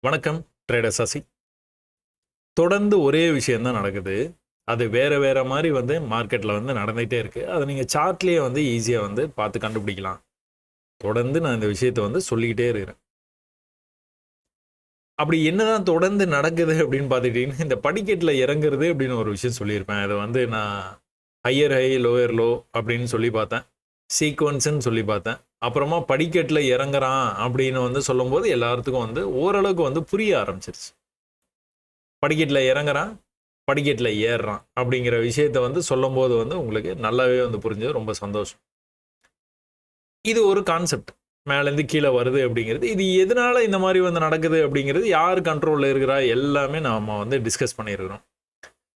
வணக்கம் ட்ரேடர் சசி. தொடர்ந்து ஒரே விஷயம் தான் நடக்குது. அது வேற வேற மாதிரி மார்க்கெட்டில் நடந்துகிட்டே இருக்குது. அதை நீங்கள் சார்ட்லேயே ஈஸியாக பார்த்து கண்டுபிடிக்கலாம். தொடர்ந்து நான் இந்த விஷயத்தை சொல்லிக்கிட்டே இருக்கிறேன். அப்படி என்னதான் தொடர்ந்து நடக்குது அப்படின்னு பார்த்துக்கிட்டிங்கன்னா, இந்த படிக்கட்டில் இறங்குறது அப்படின்னு ஒரு விஷயம் சொல்லியிருப்பேன். அதை நான் ஹையர் ஹை லோயர் லோ அப்படின்னு சொல்லி பார்த்தேன். சீக்வன்ஸுன்னு சொல்லி பார்த்தேன். அப்புறமா படிக்கட்டில் இறங்குறான் அப்படின்னு சொல்லும்போது எல்லாத்துக்கும் ஓரளவுக்கு புரிய ஆரம்பிச்சிருச்சு. படிக்கட்டில் இறங்குறான், படிக்கட்டில் ஏறுறான் அப்படிங்கிற விஷயத்த சொல்லும்போது உங்களுக்கு நல்லாவே புரிஞ்சது. ரொம்ப சந்தோஷம். இது ஒரு கான்செப்ட். மேலேருந்து கீழே வருது அப்படிங்கிறது. இது எதனால இந்த மாதிரி நடக்குது அப்படிங்கிறது, யார் கண்ட்ரோலில் இருக்கிறா எல்லாமே நாம் டிஸ்கஸ் பண்ணியிருக்கிறோம்.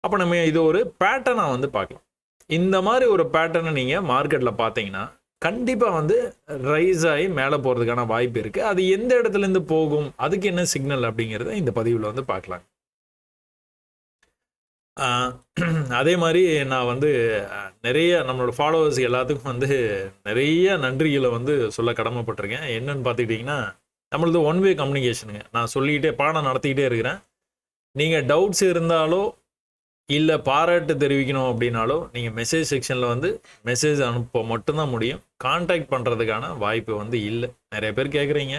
அப்போ நம்ம இது ஒரு பேட்டர்னாக பார்க்கலாம். இந்த மாதிரி ஒரு பேட்டர்னை நீங்கள் மார்க்கெட்டில் பார்த்தீங்கன்னா கண்டிப்பாக ரைஸ் ஆகி மேலே போகிறதுக்கான வாய்ப்பு இருக்குது. அது எந்த இடத்துலேருந்து போகும், அதுக்கு என்ன சிக்னல் அப்படிங்கிறத இந்த பதிவில் பார்க்கலாம். அதே மாதிரி நான் நிறைய நம்மளோட ஃபாலோவர்ஸ் எல்லாத்துக்கும் நிறைய நன்றிகளை சொல்ல கடமைப்பட்டிருக்கேன். என்னன்னு பார்த்துக்கிட்டிங்கன்னா, நம்மளது ஒன் வே கம்யூனிகேஷனுங்க. நான் சொல்லிக்கிட்டே பாடம் நடத்திக்கிட்டே இருக்கிறேன். நீங்கள் டவுட்ஸ் இருந்தாலோ இல்லை பாராட்டு தெரிவிக்கணும் அப்படின்னாலோ நீங்கள் மெசேஜ் செக்ஷனில் மெசேஜ் அனுப்ப மட்டும்தான் முடியும். கான்டாக்ட் பண்ணுறதுக்கான வாய்ப்பு இல்லை. நிறைய பேர் கேட்குறீங்க,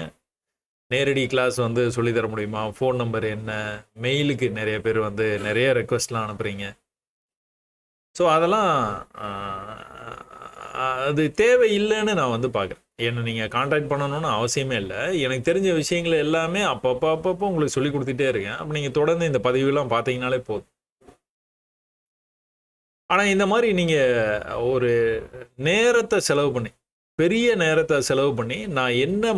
நேரடி கிளாஸ் சொல்லித்தர முடியுமா, ஃபோன் நம்பர் என்ன, மெயிலுக்கு நிறைய பேர் நிறைய ரெக்வஸ்ட்லாம் அனுப்புகிறீங்க. ஸோ அதெல்லாம் அது தேவை இல்லைன்னு நான் பார்க்குறேன். என்னை நீங்கள் கான்டாக்ட் பண்ணணும்னு அவசியமே இல்லை. எனக்கு தெரிஞ்ச விஷயங்கள் எல்லாமே அப்பப்போ உங்களுக்கு சொல்லி கொடுத்துட்டே இருக்கேன். அப்போ நீங்கள் தொடர்ந்து இந்த பதிவுலாம் பார்த்தீங்கனாலே போதும். ஆனால் இந்த மாதிரி நீங்கள் ஒரு நேரத்தை செலவு பண்ணி, பெரிய நேரத்தை செலவு பண்ணி, நான் என்ன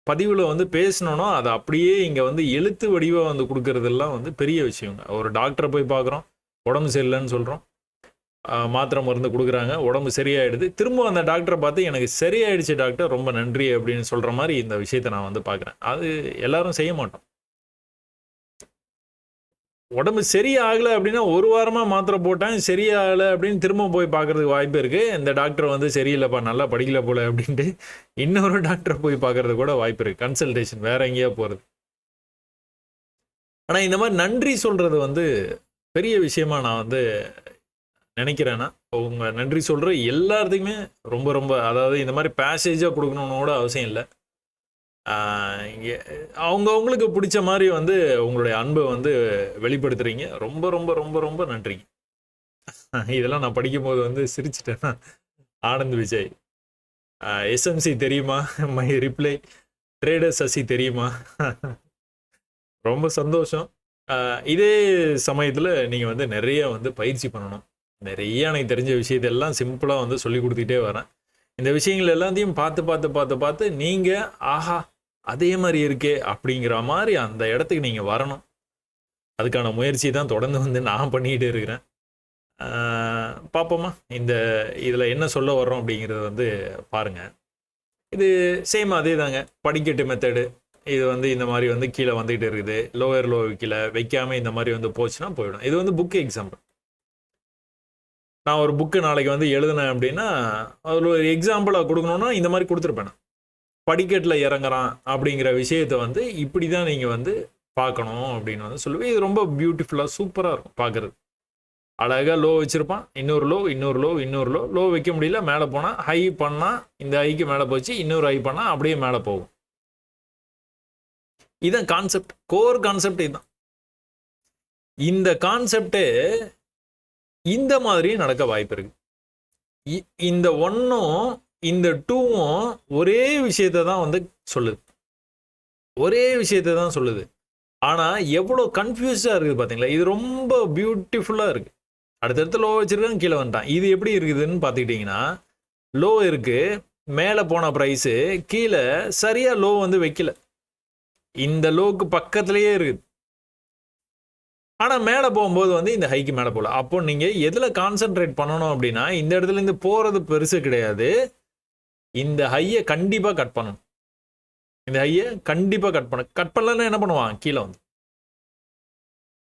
பதிவில் பேசணுனோ அதை அப்படியே இங்கே எழுத்து வடிவாக கொடுக்கறதெல்லாம் பெரிய விஷயங்க. ஒரு டாக்டரை போய் பார்க்குறோம், உடம்பு சரியில்லைன்னு சொல்கிறோம், மாத்திரை மருந்து கொடுக்குறாங்க, உடம்பு சரியாயிடுது. திரும்ப அந்த டாக்டரை பார்த்து எனக்கு சரியாயிடுச்சு டாக்டர், ரொம்ப நன்றி அப்படின்னு சொல்கிற மாதிரி இந்த விஷயத்தை நான் பார்க்குறேன். அது எல்லாரும் செய்ய மாட்டோம். உடம்பு சரியாகலை அப்படின்னா ஒரு வாரமாக மாத்திரை போட்டேன், சரியாகலை அப்படின்னு திரும்ப போய் பார்க்குறதுக்கு வாய்ப்பு இருக்குது. இந்த டாக்டர் சரியில்லைப்பா, நல்லா படிக்கல போல அப்படின்ட்டு இன்னொரு டாக்டரை போய் பார்க்குறது கூட வாய்ப்பு இருக்குது. கன்சல்டேஷன் வேறு எங்கேயா போகிறது. ஆனால் இந்த மாதிரி நன்றி சொல்கிறது பெரிய விஷயமா நான் நினைக்கிறேன்னா, உங்கள் நன்றி சொல்கிற எல்லாத்துக்குமே ரொம்ப ரொம்ப, அதாவது இந்த மாதிரி பேசேஜாக கொடுக்கணுன்னு கூட அவசியம் இல்லை. இங்கே அவங்கவுங்களுக்கு பிடிச்ச மாதிரி உங்களுடைய அன்பை வெளிப்படுத்துகிறீங்க. ரொம்ப ரொம்ப ரொம்ப ரொம்ப நன்றிங்க. இதெல்லாம் நான் படிக்கும்போது சிரிச்சிட்டேன். ஆனந்த் விஜய், எஸ்எம்சி தெரியுமா, மை ரிப்ளை, ட்ரேடர் சசி தெரியுமா. ரொம்ப சந்தோஷம். இதே சமயத்தில் நீங்கள் நிறைய பயிற்சி பண்ணணும். நிறைய எனக்கு தெரிஞ்ச விஷயத்தெல்லாம் சிம்பிளாக சொல்லி கொடுத்துக்கிட்டே வரேன். இந்த விஷயங்கள் எல்லாத்தையும் பார்த்து பார்த்து பார்த்து பார்த்து நீங்கள் ஆஹா அதே மாதிரி இருக்கே அப்படிங்கிற மாதிரி அந்த இடத்துக்கு நீங்கள் வரணும். அதுக்கான முயற்சி தான் தொடர்ந்து நான் பண்ணிக்கிட்டே இருக்கிறேன். பார்ப்போமா இந்த இதில் என்ன சொல்ல வர்றோம் அப்படிங்கிறது பாருங்கள். இது சேம் அதே தாங்க, படிக்கட்டு மெத்தடு. இது இந்த மாதிரி கீழே வந்துக்கிட்டு இருக்குது. லோயர் லோ கீழே வைக்காமல் இந்த மாதிரி போச்சுன்னா போயிடும். இது புக் எக்ஸாம்பிள். நான் ஒரு புக்கு நாளைக்கு எழுதினேன் அப்படின்னா அதில் ஒரு எக்ஸாம்பிளாக கொடுக்கணுன்னா இந்த மாதிரி கொடுத்துருப்பேன். படிக்கட்டில் இறங்குறான் அப்படிங்கிற விஷயத்தை இப்படி தான் நீங்கள் பார்க்கணும் அப்படின்னு சொல்லுவேன். இது ரொம்ப பியூட்டிஃபுல்லாக சூப்பராக இருக்கும் பார்க்குறது. அழகாக லோ வச்சுருப்பான், இன்னொரு லோ இன்னொரு லோ இன்னொரு லோ, லோ வைக்க முடியல, மேலே போனால் ஹை பண்ணால் இந்த ஹைக்கு மேலே போச்சு, இன்னொரு ஹை பண்ணால் அப்படியே மேலே போகும். இதுதான் கான்செப்ட், கோர் கான்செப்ட் இதுதான். இந்த கான்செப்டே இந்த மாதிரி நடக்க வாய்ப்பு இருக்கு. இந்த ஒன்றும் இந்த டூவும் ஒரே விஷயத்தை தான் சொல்லுது. ஒரே விஷயத்தை தான் சொல்லுது. ஆனால் எவ்வளோ கன்ஃபியூஸாக இருக்குது பார்த்தீங்களா. இது ரொம்ப பியூட்டிஃபுல்லாக இருக்குது. அடுத்தடுத்து லோ வச்சுருக்காங்க, கீழே வந்துட்டான். இது எப்படி இருக்குதுன்னு பார்த்துக்கிட்டிங்கன்னா, லோ இருக்குது, மேலே போன ப்ரைஸு, கீழே சரியாக லோ வைக்கல, இந்த லோக்கு பக்கத்துலேயே இருக்குது. ஆனால் மேலே போகும்போது இந்த ஹைக்கு மேலே போகல. அப்போ நீங்கள் எதில் கான்சென்ட்ரேட் பண்ணணும் அப்படின்னா, இந்த இடத்துலேருந்து போகிறது பெருசு கிடையாது, இந்த ஹையை கண்டிப்பாக கட் பண்ணணும். இந்த ஹையை கண்டிப்பாக கட் பண்ணலன்னா என்ன பண்ணுவான், கீழே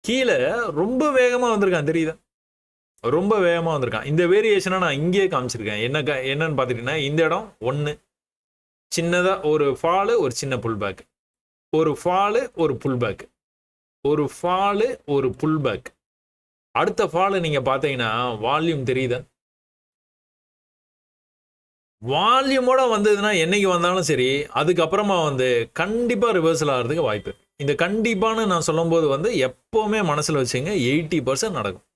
கீழே ரொம்ப வேகமாக வந்திருக்கான், தெரியுதா, ரொம்ப வேகமாக வந்திருக்கான். இந்த வேரியேஷனை நான் இங்கேயே காமிச்சிருக்கேன். என்னன்னு பார்த்துட்டிங்கன்னா, இந்த இடம் ஒன்று சின்னதாக ஒரு ஃபாலு, ஒரு சின்ன புல் பேக். ஒரு ஃபாலு, ஒரு புல் பேக், ஒரு ஃபாலு, ஒரு புல் பேக். அடுத்த ஃபாலு நீங்க பார்த்தீங்கன்னா வால்யூம் தெரியுதா? வால்யூமோட வந்ததுன்னா என்னைக்கு வந்தாலும் சரி, அதுக்கப்புறமா வந்து கண்டிப்பா ரிவர்சல் ஆகிறதுக்கு வாய்ப்பு இருக்கு. இந்த கண்டிப்பான்னு நான் சொல்லும்போது வந்து எப்பவுமே மனசுல வச்சுங்க 80% நடக்கும்.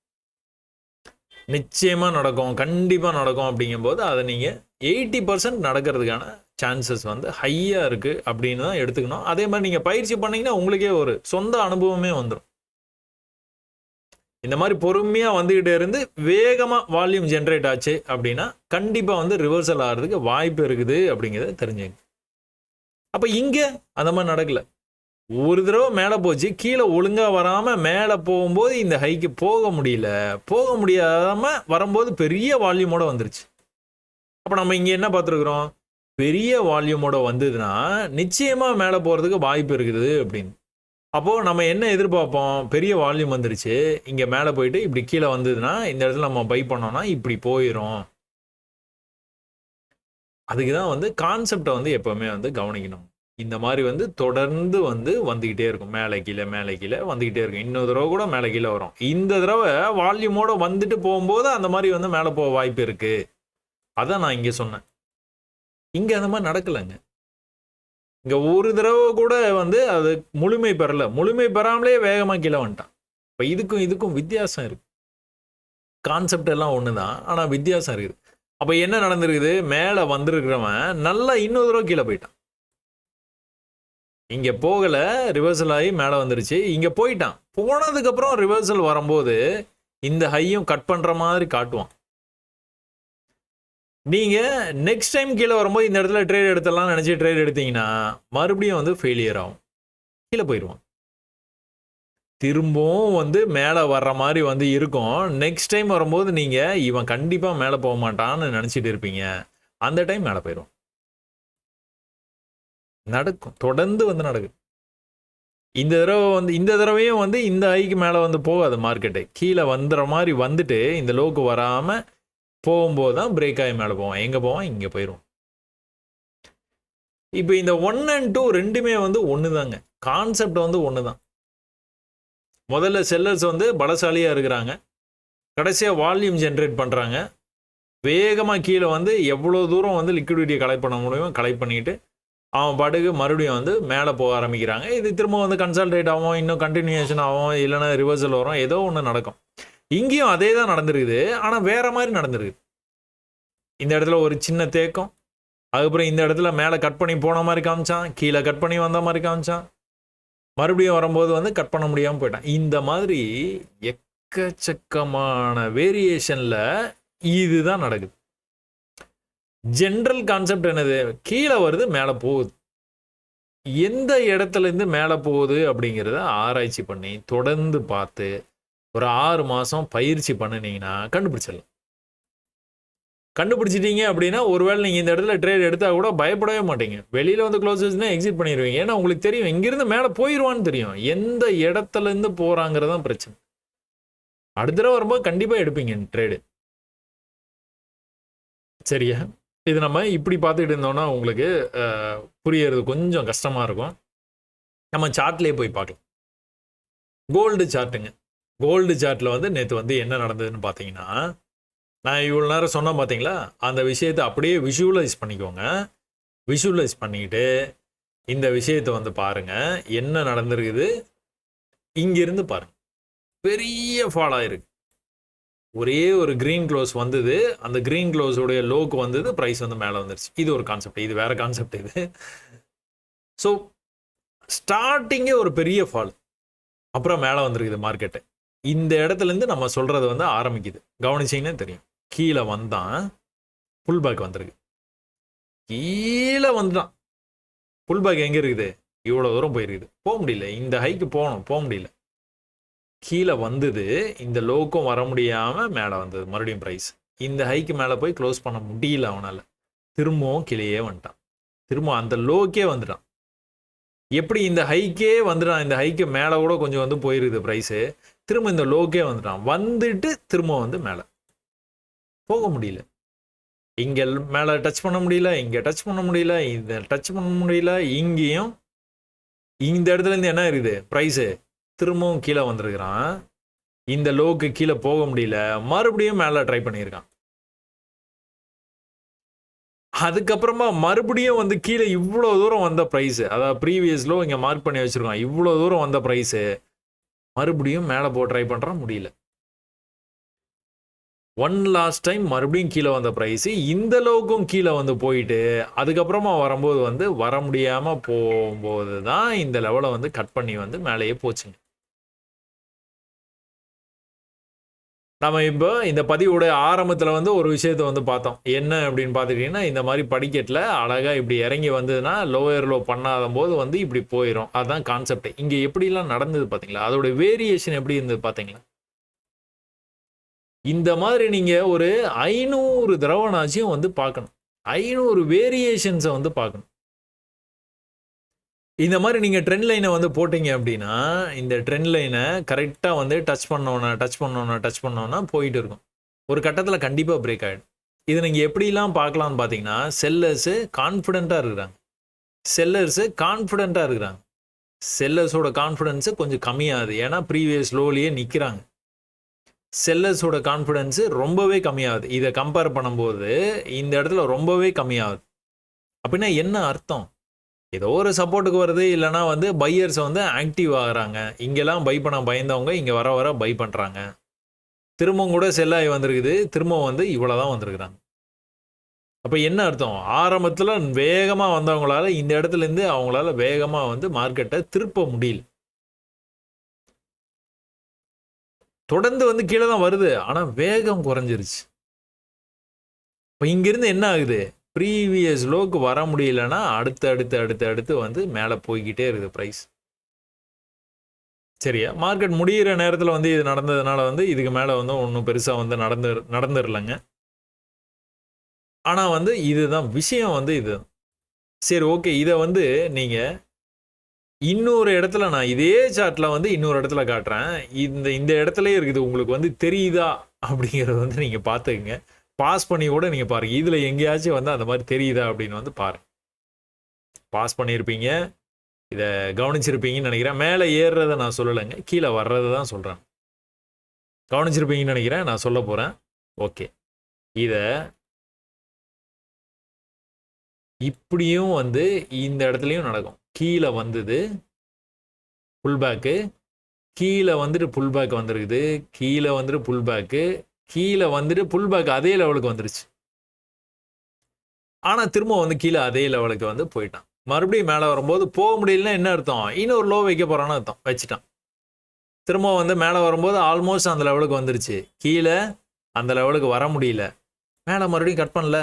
நிச்சயமா நடக்கும், கண்டிப்பா நடக்கும் அப்படிங்கும்போது அதை நீங்க 80% நடக்கிறதுக்கான சான்சஸ் வந்து ஹையா இருக்கு அப்படின்னு தான் எடுத்துக்கணும். அதே மாதிரி நீங்க பயிற்சி பண்ணீங்கன்னா உங்களுக்கே ஒரு சொந்த அனுபவமே வந்துடும். இந்த மாதிரி பொறுமையா வந்துகிட்டே இருந்து வேகமா வால்யூம் ஜென்ரேட் ஆச்சு அப்படின்னா கண்டிப்பா வந்து ரிவர்சல் ஆகிறதுக்கு வாய்ப்பு இருக்குது அப்படிங்கிறத தெரிஞ்சுங்க. அப்ப இங்க அந்த மாதிரி நடக்கல. ஒரு தடவை மேலே போச்சு, கீழே ஒழுங்கா வராம மேலே போகும்போது இந்த ஹைக்கு போக முடியல. போக முடியாம வரும்போது பெரிய வால்யூமோட வந்துருச்சு. அப்ப நம்ம இங்க என்ன பார்த்துருக்குறோம்? பெரிய வால்யூமோட வந்ததுன்னா நிச்சயமா மேலே போறதுக்கு வாய்ப்பு இருக்குது அப்படின்னு. அப்போ நம்ம என்ன எதிர்பார்ப்போம்? பெரிய வால்யூம் வந்துருச்சு, இங்க மேலே போயிட்டு இப்படி கீழே வந்ததுன்னா இந்த இடத்துல நம்ம பை பண்ணோம்னா இப்படி போயிரும். அதுக்கு தான் வந்து கான்செப்டை வந்து எப்பவுமே வந்து கவனிக்கணும். இந்த மாதிரி வந்து தொடர்ந்து வந்து வந்துகிட்டே இருக்கும். மேலே கீழே மேலே கீழே வந்துகிட்டே இருக்கும். இன்னொரு தடவை கூட மேலே கீழே வரும். இந்த தடவை வால்யூமோட வந்துட்டு போகும்போது அந்த மாதிரி வந்து மேலே போக வாய்ப்பு இருக்கு. அதான் நான் இங்க சொன்னேன். இங்க அந்த மாதிரி நடக்கலைங்க. இங்க ஒரு தடவை கூட வந்து அது முழுமை பெறல. முழுமை பெறாமலே வேகமா கீழே வந்துட்டான். இப்போ இதுக்கும் வித்தியாசம் இருக்கு. கான்செப்ட் எல்லாம் ஒண்ணுதான், ஆனா வித்தியாசம் இருக்குது. அப்ப என்ன நடந்திருக்குது? மேலே வந்திருக்கிறவன் நல்லா இன்னொரு தடவை கீழே போயிட்டான். இங்க போகல, ரிவர்சல் ஆகி மேலே வந்துருச்சு. இங்க போயிட்டான். போனதுக்கப்புறம் ரிவர்சல் வரும்போது இந்த ஹையும் கட் பண்ற மாதிரி காட்டுவான். நீங்க நெக்ஸ்ட் டைம் கீழே வரும்போது இந்த இடத்துல ட்ரேட் எடுத்துடலாம் நினைச்சு ட்ரேட் எடுத்தீங்கன்னா மறுபடியும் வந்து ஃபெயிலியர் ஆகும். கீழே போயிடுவான். திரும்பவும் வந்து மேலே வர்ற மாதிரி வந்து இருக்கும். நெக்ஸ்ட் டைம் வரும்போது நீங்க இவன் கண்டிப்பா மேலே போக மாட்டான்னு நினைச்சிட்டு இருப்பீங்க. அந்த டைம் மேலே போயிடும். நடக்கும், தொடர்ந்து வந்து நடக்குது. இந்த தடவையும் வந்து இந்த ஹைக்கு மேலே வந்து போகாது மார்க்கெட்டு. கீழே வந்துற மாதிரி வந்துட்டு இந்த லோக்கு வராம போகும்போது தான் பிரேக் ஆகி மேலே போவான். எங்கே போவான்? இங்கே போயிடும். இப்போ இந்த 1 and 2 ரெண்டுமே வந்து ஒன்று தாங்க. கான்செப்ட் வந்து ஒன்று தான். முதல்ல செல்லர்ஸ் வந்து பலசாலியாக இருக்கிறாங்க. கடைசியாக வால்யூம் ஜென்ரேட் பண்ணுறாங்க. வேகமாக கீழே வந்து எவ்வளோ தூரம் வந்து லிக்விடிட்டியை கலெக்ட் பண்ண முடியுமோ கலெக்ட் பண்ணிட்டு அவன் பாட்டுக்கு மறுபடியும் வந்து மேலே போக ஆரம்பிக்கிறாங்க. இது திரும்ப வந்து கன்சல்டேட் ஆகும், இன்னும் கண்டினியூஷன் ஆகும், இல்லைன்னா ரிவர்சல் வரும், ஏதோ ஒன்று நடக்கும். இங்கேயும் அதே தான் நடந்திருக்குது, ஆனால் வேற மாதிரி நடந்திருக்குது. இந்த இடத்துல ஒரு சின்ன தேக்கம், அதுக்கப்புறம் இந்த இடத்துல மேலே கட் பண்ணி போன மாதிரி காமிச்சான், கீழே கட் பண்ணி வந்த மாதிரி காமிச்சான், மறுபடியும் வரும்போது வந்து கட் பண்ண முடியாமல் போயிட்டான். இந்த மாதிரி எக்கச்சக்கமான வேரியேஷனில் இதுதான் நடக்குது. ஜென்ரல் கான்செப்ட் என்னது? கீழே வருது, மேலே போகுது. எந்த இடத்துல இருந்து மேலே போகுது அப்படிங்கிறத ஆராய்ச்சி பண்ணி தொடர்ந்து பார்த்து ஒரு 6 மாதம் பயிற்சி பண்ணினீங்கன்னா கண்டுபிடிச்சிடலாம். கண்டுபிடிச்சிட்டீங்க அப்படின்னா ஒருவேளை நீங்கள் இந்த இடத்துல ட்ரேட் எடுத்தால் கூட பயப்படவே மாட்டீங்க. வெளியில் வந்து க்ளோசஸ்னா எக்ஸிட் பண்ணிடுவீங்க. ஏன்னா உங்களுக்கு தெரியும் இங்கிருந்து மேலே போயிடுவான்னு தெரியும். எந்த இடத்துல இருந்து போகிறாங்கிறதான் பிரச்சனை. அடுத்த தடவை வரும்போது கண்டிப்பாக எடுப்பீங்க ட்ரேடு. சரியா? இது நம்ம இப்படி பார்த்துக்கிட்டு இருந்தோம்னா உங்களுக்கு புரியறது கொஞ்சம் கஷ்டமாக இருக்கும். நம்ம சார்ட்லேயே போய் பார்க்கலாம். கோல்டு சார்ட்டுங்க. கோல்டு சார்ட்டில் வந்து நேற்று வந்து என்ன நடந்ததுன்னு பார்த்தீங்கன்னா, நான் இவ்வளோ நேரம் சொன்னேன் பார்த்தீங்களா, அந்த விஷயத்தை அப்படியே விஷுவலைஸ் பண்ணிக்கோங்க. விஷுவலைஸ் பண்ணிக்கிட்டு இந்த விஷயத்தை வந்து பாருங்கள் என்ன நடந்திருக்குது. இங்கிருந்து பாருங்கள், பெரிய ஃபால் ஆயிருக்கு. ஒரே ஒரு க்ரீன் க்ளோஸ் வந்தது, அந்த க்ரீன் க்ளோஸோடைய லோக்கு வந்தது, ப்ரைஸ் வந்து மேலே வந்துருச்சு. இது ஒரு கான்செப்ட், இது வேற கான்செப்ட் இது. ஸோ ஸ்டார்டிங்கே ஒரு பெரிய ஃபால், அப்புறம் மேலே வந்துருக்குது மார்க்கெட்டு. இந்த இடத்துலேருந்து நம்ம சொல்கிறது வந்து ஆரம்பிக்குது. கவனிச்சிங்கன்னா தெரியும். கீழே வந்தான், புல் பேக் வந்திருக்கு. கீழே வந்துட்டான், புல் பேக் எங்கே இருக்குது? இவ்வளோ தூரம் போயிருக்குது, போக முடியல. இந்த ஹைக்கு போகணும், போக முடியல. கீழே வந்தது, இந்த லோக்கும் வர முடியாமல் மேலே வந்தது மறுபடியும் ப்ரைஸ். இந்த ஹைக்கு மேலே போய் க்ளோஸ் பண்ண முடியல அவனால். திரும்பவும் கீழேயே வந்துட்டான். திரும்ப அந்த லோக்கே வந்துட்டான். எப்படி இந்த ஹைக்கே வந்துட்டான், இந்த ஹைக்கு மேலே கூட கொஞ்சம் வந்து போயிருக்குது ப்ரைஸு. திரும்ப இந்த லோக்கே வந்துட்டான். வந்துட்டு திரும்ப வந்து மேலே போக முடியல. இங்கே மேலே டச் பண்ண முடியல, இங்கே டச் பண்ண முடியல, இதை டச் பண்ண முடியல, இங்கேயும் இந்த இடத்துல இருந்து என்ன இருக்குது ப்ரைஸு திரும்பவும் கீழே வந்திருக்கிறான். இந்த லோவுக்கு கீழே போக முடியல, மறுபடியும் மேலே ட்ரை பண்ணியிருக்கான். அதுக்கப்புறமா மறுபடியும் வந்து கீழே இவ்வளோ தூரம் வந்த ப்ரைஸு, அதாவது ப்ரீவியஸ் லோ இங்கே மார்க் பண்ணி வச்சுருக்கோம், இவ்வளோ தூரம் வந்த ப்ரைஸு மறுபடியும் மேலே போக ட்ரை பண்ணுறான், முடியல. ஒன் லாஸ்ட் டைம் மறுபடியும் கீழே வந்த ப்ரைஸு இந்த லோவுக்கும் கீழே வந்து போயிட்டு அதுக்கப்புறமா வரும்போது வந்து வர முடியாமல் போகும்போது தான் இந்த லெவலை வந்து கட் பண்ணி வந்து மேலேயே போச்சுங்க. நம்ம இப்போ இந்த பதிவோட ஆரம்பத்தில் வந்து ஒரு விஷயத்தை வந்து பார்த்தோம். என்ன அப்படின்னு பார்த்துக்கிட்டிங்கன்னா, இந்த மாதிரி படிக்கட்டில் அழகாக இப்படி இறங்கி வந்ததுன்னா லோயர் லோ பண்ணாத போது வந்து இப்படி போயிடும். அதுதான் கான்செப்ட். இங்கே எப்படிலாம் நடந்தது பார்த்தீங்களா? அதோட வேரியேஷன் எப்படி இருந்தது பார்த்தீங்களா? இந்த மாதிரி நீங்கள் ஒரு 500 தடவைனாச்சும் வந்து பார்க்கணும். 500 வேரியேஷன்ஸை வந்து பார்க்கணும். இந்த மாதிரி நீங்கள் ட்ரெண்ட் லைனை வந்து போட்டிங்க அப்படின்னா, இந்த ட்ரெண்ட் லைனை கரெக்டாக வந்து டச் பண்ணோன்னா போயிட்டு இருக்கும். ஒரு கட்டத்தில் கண்டிப்பாக பிரேக் ஆகிடும். இது நீங்கள் எப்படிலாம் பார்க்கலான்னு பார்த்தீங்கன்னா, செல்லர்ஸு கான்ஃபிடென்ட்டாக இருக்கிறாங்க. செல்லர்ஸோட கான்ஃபிடென்ஸு கொஞ்சம் கம்மியாகுது. ஏன்னா ப்ரீவியஸ் லோலியே நிற்கிறாங்க. செல்லர்ஸோட கான்ஃபிடென்ஸு ரொம்பவே கம்மியாகுது. இதை கம்பேர் பண்ணும்போது இந்த இடத்துல ரொம்பவே கம்மியாகுது. அப்படின்னா என்ன அர்த்தம்? ஏதோ ஒரு சப்போர்ட்டுக்கு வருது, இல்லைனா வந்து பையர்ஸ் வந்து ஆக்டிவ் ஆகுறாங்க. இங்கெல்லாம் பை பண்ண பயந்தவங்க இங்கே வர வர பை பண்ணுறாங்க. திரும்பவும் கூட செல்லாகி வந்திருக்குது, திரும்பவும் வந்து இவ்வளோ தான் வந்திருக்கிறாங்க. அப்போ என்ன அர்த்தம்? ஆரம்பத்தில் வேகமாக வந்தவங்களால இந்த இடத்துலேருந்து அவங்களால வேகமாக வந்து மார்க்கெட்டை திருப்ப முடியல. தொடர்ந்து வந்து கீழே தான் வருது, ஆனால் வேகம் குறைஞ்சிருச்சு. இப்போ இங்கிருந்து என்ன ஆகுது? ப்ரீவியஸ் லோக்கு வர முடியலன்னா அடுத்து வந்து மேலே போய்கிட்டே இருக்குது ப்ரைஸ். சரியா? மார்க்கெட் முடிகிற நேரத்தில் வந்து இது நடந்ததுனால வந்து இதுக்கு மேலே வந்து ஒன்றும் பெருசாக வந்து நடந்துடலைங்க. ஆனால் வந்து இதுதான் விஷயம் வந்து இது. சரி, ஓகே. இதை வந்து நீங்கள் இன்னொரு இடத்துல நான் இதே சார்ட்டில் வந்து இன்னொரு இடத்துல காட்டுறேன். இந்த இடத்துலயே இருக்குது. உங்களுக்கு வந்து தெரியுதா அப்படிங்கிறது வந்து நீங்கள் பார்த்துக்குங்க. பாஸ் பண்ணி கூட நீங்கள் பாருங்கள். இதில் எங்கேயாச்சும் வந்து அந்த மாதிரி தெரியுதா அப்படின்னு வந்து பாருங்கள். பாஸ் பண்ணியிருப்பீங்க, இதை கவனிச்சிருப்பீங்கன்னு நினைக்கிறேன். மேலே ஏறுறதை நான் சொல்லலைங்க, கீழே வர்றதை தான் சொல்கிறேன். கவனிச்சிருப்பீங்கன்னு நினைக்கிறேன். நான் சொல்ல போகிறேன். ஓகே, இதை இப்படியும் வந்து இந்த இடத்துலையும் நடக்கும். கீழே வந்தது புல்பேக்கு, கீழே வந்துட்டு புல்பேக் வந்துருக்குது, கீழே வந்துட்டு புல்பேக்கு, கீழே வந்துட்டு புல்பேக் அதே லெவலுக்கு வந்துருச்சு. ஆனால் திரும்ப வந்து கீழே அதே லெவலுக்கு வந்து போயிட்டான். மறுபடியும் மேலே வரும்போது போக முடியலன்னா என்ன அர்த்தம்? இன்னொரு லோ வைக்க போகிறான்னு அர்த்தம். வச்சுட்டான். திரும்ப வந்து மேலே வரும்போது ஆல்மோஸ்ட் அந்த லெவலுக்கு வந்துருச்சு. கீழே அந்த லெவலுக்கு வர முடியல. மேலே மறுபடியும் கட் பண்ணல.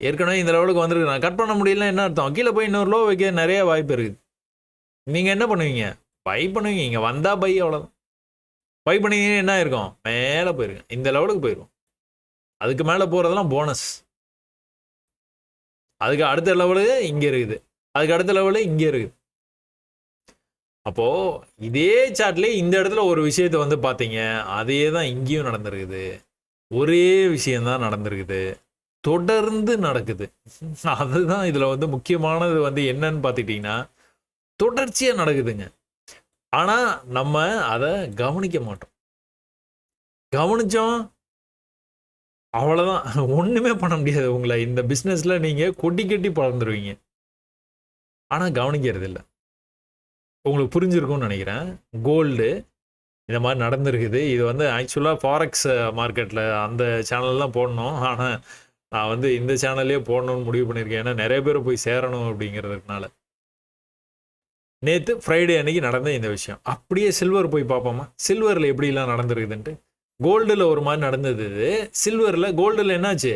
ஏற்கனவே இந்த லெவலுக்கு வந்துருக்கு. நான் கட் பண்ண முடியலன்னா என்ன அர்த்தம்? கீழே போய் இன்னொரு லோ வைக்க நிறைய வாய்ப்பு இருக்குது. நீங்கள் என்ன பண்ணுவீங்க? பை பண்ணுவீங்க. இங்கே வந்தால் பை, அவ்வளோதான். பை பண்ணிங்கன்னா என்ன இருக்கும்? மேலே போயிருங்க. இந்த லெவலுக்கு போயிடும். அதுக்கு மேலே போகிறதெல்லாம் போனஸ். அதுக்கு அடுத்த லெவலு இங்கே இருக்குது, அதுக்கு அடுத்த லெவலு இங்கே இருக்குது. அப்போது இதே சார்ட்லேயே இந்த இடத்துல ஒரு விஷயத்தை வந்து பார்த்தீங்க, அதே தான் இங்கேயும் நடந்திருக்குது. ஒரே விஷயந்தான் நடந்திருக்குது, தொடர்ந்து நடக்குது. அதுதான் இதில் வந்து முக்கியமானது வந்து என்னன்னு பார்த்துக்கிட்டிங்கன்னா, தொடர்ச்சியாக நடக்குதுங்க. ஆனால் நம்ம அதை கவனிக்க மாட்டோம். கவனித்தோம் அவ்வளோதான், ஒன்றுமே பண்ண முடியாது. உங்களை இந்த பிஸ்னஸில் நீங்கள் கொட்டி கட்டி பறந்துடுவீங்க. ஆனால் கவனிக்கிறது இல்லை. உங்களுக்கு புரிஞ்சிருக்கும்னு நினைக்கிறேன். கோல்டு இந்த மாதிரி நடந்திருக்குது. இது வந்து ஆக்சுவலாக ஃபாரெக்ஸ் மார்க்கெட்டில் அந்த சேனல்லாம் போடணும். ஆனால் நான் வந்து இந்த சேனல்லே போடணும்னு முடிவு பண்ணியிருக்கேன். ஏன்னா நிறைய பேர் போய் சேரணும் அப்படிங்கிறதுனால. நேற்று ஃப்ரைடே அன்னைக்கு நடந்த இந்த விஷயம். அப்படியே சில்வர் போய் பார்ப்போமா? சில்வரில் எப்படிலாம் நடந்திருக்குதுன்ட்டு. கோல்டில் ஒரு மாதிரி நடந்தது. சில்வரில் கோல்டில் என்னாச்சு?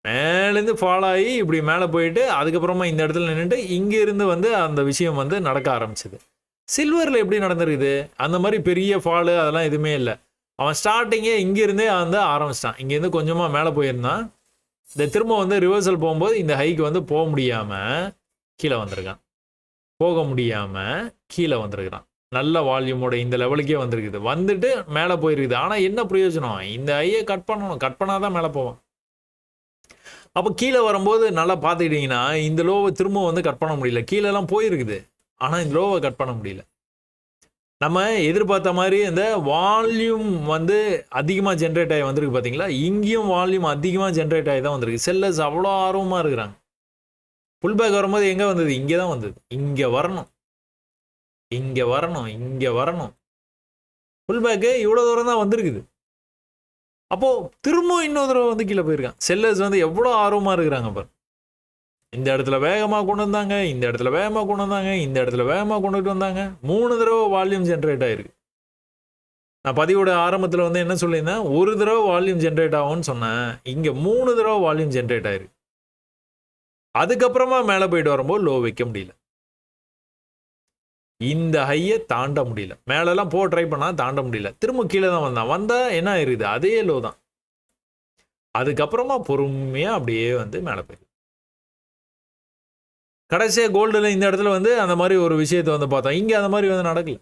மேலேருந்து ஃபாலோ ஆகி இப்படி மேலே போயிட்டு அதுக்கப்புறமா இந்த இடத்துல நின்றுட்டு இங்கே இருந்து வந்து அந்த விஷயம் வந்து நடக்க ஆரம்பிச்சிது. சில்வரில் எப்படி நடந்திருக்குது? அந்த மாதிரி பெரிய ஃபாலு அதெல்லாம் எதுவுமே இல்லை. அவன் ஸ்டார்டிங்கே இங்கேருந்தே வந்து ஆரம்பிச்சிட்டான். இங்கேருந்து கொஞ்சமாக மேலே போயிருந்தான். இந்த திரும்ப வந்து ரிவர்சல் போகும்போது இந்த ஹைக்கு வந்து போக முடியாமல் கீழே வந்திருக்கான். போக முடியாமல் கீழே வந்திருக்கிறான். நல்ல வால்யூமோட இந்த லெவலுக்கே வந்திருக்குது. வந்துட்டு மேலே போயிருக்குது. ஆனால் என்ன பிரயோஜனம்? இந்த ஐயை கட் பண்ணணும். கட் பண்ணால் தான் மேலே போவான். அப்போ கீழே வரும்போது நல்லா பார்த்துக்கிட்டிங்கன்னா இந்த லோவை திரும்ப வந்து கட் பண்ண முடியல. கீழெல்லாம் போயிருக்குது. ஆனால் இந்த லோவை கட் பண்ண முடியல. நம்ம எதிர்பார்த்த மாதிரி இந்த வால்யூம் வந்து அதிகமாக ஜென்ரேட் ஆகி வந்திருக்கு பார்த்தீங்களா, இங்கேயும் வால்யூம் அதிகமாக ஜென்ரேட் ஆகி தான் வந்திருக்கு. செல்லர்ஸ் அவ்வளோ ஆர்வமாக இருக்கிறாங்க. புல் பேக் வரும்போது எங்கே வந்தது? இங்கே தான் வந்தது. இங்கே வரணும், இங்கே வரணும், இங்கே வரணும். புல் பேக்கு இவ்வளோ தூரம் தான் வந்திருக்குது. அப்போது திரும்பவும் இன்னொரு தடவை வந்து கீழே போயிருக்கான். செல்லர்ஸ் வந்து எவ்வளோ ஆர்வமாக இருக்கிறாங்க பாரு. இந்த இடத்துல வேகமாக கொண்டு வந்தாங்க, இந்த இடத்துல வேகமாக கொண்டு வந்தாங்க, இந்த இடத்துல வேகமாக கொண்டுட்டு வந்தாங்க. 3 தடவை வால்யூம் ஜென்ரேட் ஆகிருக்கு. நான் பதிவோட ஆரம்பத்தில் வந்து என்ன சொல்லியிருந்தேன், ஒரு தடவை வால்யூம் ஜென்ரேட் ஆகும்னு சொன்னேன். இங்கே 3 தடவை வால்யூம் ஜென்ரேட் ஆயிருக்கு. அதுக்கப்புறமா மேலே போயிட்டு வரும்போது லோ வைக்க முடியல. இந்த ஹையை தாண்ட முடியல. மேலெல்லாம் ட்ரை பண்ணால் தாண்ட முடியல. திரும்ப கீழே தான் வந்தால் என்ன ஆயிருது? அதே லோ தான். அதுக்கப்புறமா பொறுமையாக அப்படியே வந்து மேலே போயிடுது. கடைசியாக கோல்டில் இந்த இடத்துல வந்து அந்த மாதிரி ஒரு விஷயத்தை வந்து பார்த்தோம். இங்கே அந்த மாதிரி வந்து நடக்கல.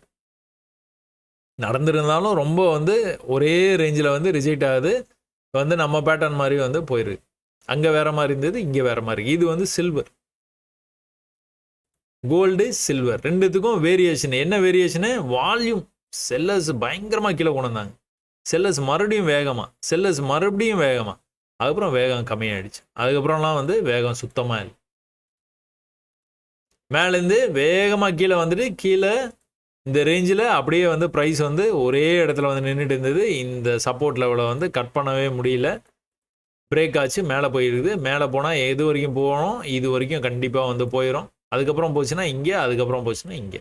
நடந்திருந்தாலும் ரொம்ப வந்து ஒரே ரேஞ்சில் வந்து ரிஜெக்ட் ஆகுது. வந்து நம்ம பேட்டர்ன் மாதிரி வந்து போயிடுது. அங்கே வேற மாதிரி இருந்தது, இங்கே வேற மாதிரி. இது வந்து சில்வர், கோல்டு, சில்வர் ரெண்டுத்துக்கும் வேரியேஷன். என்ன வேரியேஷனு? வால்யூம். செல்லர்ஸ் பயங்கரமாக கீழே கொண்டு வந்தாங்க. செல்லர்ஸ் மறுபடியும் வேகமாக, செல்லர்ஸ் மறுபடியும் வேகமாக. அதுக்கப்புறம் வேகம் கம்மியாயிடுச்சு. அதுக்கப்புறம்லாம் வந்து வேகம் சுத்தமாக இல்லை. மேலேருந்து வேகமாக கீழே வந்துட்டு கீழே இந்த ரேஞ்சில் அப்படியே வந்து ப்ரைஸ் வந்து ஒரே இடத்துல வந்து நின்றுட்டு இருந்தது. இந்த சப்போர்ட் லெவலை வந்து கட் பண்ணவே முடியல. பிரேக் ஆச்சு, மேலே போயிருக்குது. மேலே போனால் எது வரைக்கும் போகணும்? இது வரைக்கும் கண்டிப்பாக வந்து போயிடும். அதுக்கப்புறம் போச்சுன்னா இங்கே, அதுக்கப்புறம் போச்சுன்னா இங்கே.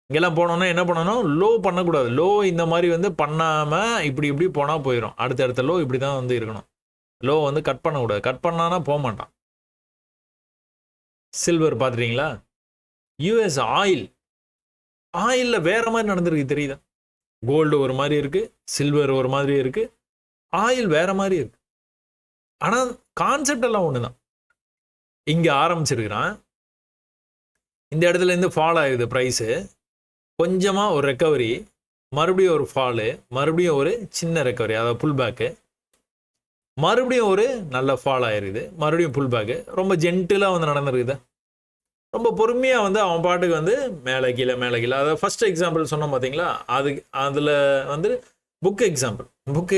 இங்கெல்லாம் போனோன்னா என்ன பண்ணணும்? லோ பண்ணக்கூடாது. லோ இந்த மாதிரி வந்து பண்ணாமல் இப்படி இப்படி போனால் போயிடும். அடுத்த லோ இப்படி தான் வந்து இருக்கணும். லோ வந்து கட் பண்ணக்கூடாது. கட் பண்ணானா போக மாட்டான். சில்வர் பார்த்துட்டீங்களா? யூஎஸ் ஆயிலில் வேற மாதிரி நடந்திருக்கு தெரியுதா? கோல்டு ஒரு மாதிரி இருக்குது, சில்வர் ஒரு மாதிரி இருக்குது, ஆயில் வேற மாதிரி இருக்குது. ஆனால் கான்செப்ட் எல்லாம் ஒன்று தான். இங்கே ஆரம்பிச்சிருக்கிறான், இந்த இடத்துல இருந்து ஃபால் ஆகுது ப்ரைஸு. கொஞ்சமாக ஒரு ரெக்கவரி, மறுபடியும் ஒரு ஃபாலு, மறுபடியும் ஒரு சின்ன ரெக்கவரி, அதாவது புல் பேக்கு, மறுபடியும் ஒரு நல்ல ஃபால் ஆயிருக்குது, மறுபடியும் புல் பேக்கு. ரொம்ப ஜென்டிலாக வந்து நடந்திருக்குது. ரொம்ப பொறுமையாக வந்து அவன் பாட்டுக்கு வந்து மேலே கீழே மேலே கீழே. அதை ஃபர்ஸ்ட் எக்ஸாம்பிள் சொன்னோம் பார்த்தீங்களா, அதில் வந்து புக்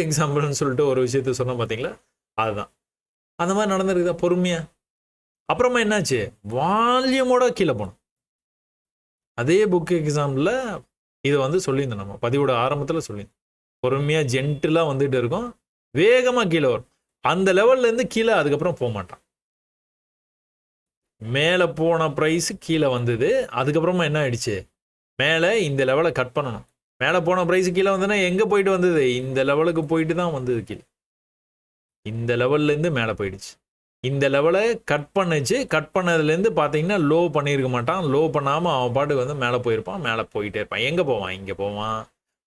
எக்ஸாம்பிள்னு சொல்லிட்டு ஒரு விஷயத்த சொன்னோம் பார்த்தீங்களா, அதுதான் அந்த மாதிரி நடந்திருக்குதா பொறுமையாக. அப்புறமா என்னாச்சு? வால்யூமோட கீழே போனோம். அதே புக் எக்ஸாம்பிளில் இதை வந்து சொல்லியிருந்தோம், நம்ம பதிவோட ஆரம்பத்தில் சொல்லியிருந்தோம். பொறுமையாக ஜென்டிலாக வந்துட்டு இருக்கோம், வேகமாக கீழே வரும். அந்த லெவல்லேருந்து கீழே அதுக்கப்புறம் போக மாட்டான். மேலே போன ப்ரைஸு கீழே வந்தது. அதுக்கப்புறமா என்ன ஆயிடுச்சு? மேலே இந்த லெவலை கட் பண்ணணும். மேலே போன ப்ரைஸு கீழே வந்ததுன்னா எங்கே போயிட்டு வந்தது? இந்த லெவலுக்கு போயிட்டு தான் வந்தது கீழே. இந்த லெவல்லேருந்து மேலே போயிடுச்சு. இந்த லெவலை கட் பண்ணுச்சு. கட் பண்ணதுலேருந்து பார்த்தீங்கன்னா லோ பண்ணியிருக்க மாட்டான். லோ பண்ணாமல் அவன் பாட்டுக்கு வந்து மேலே போயிருப்பான். மேலே போயிட்டே இருப்பான். எங்கே போவான்? இங்கே போவான்,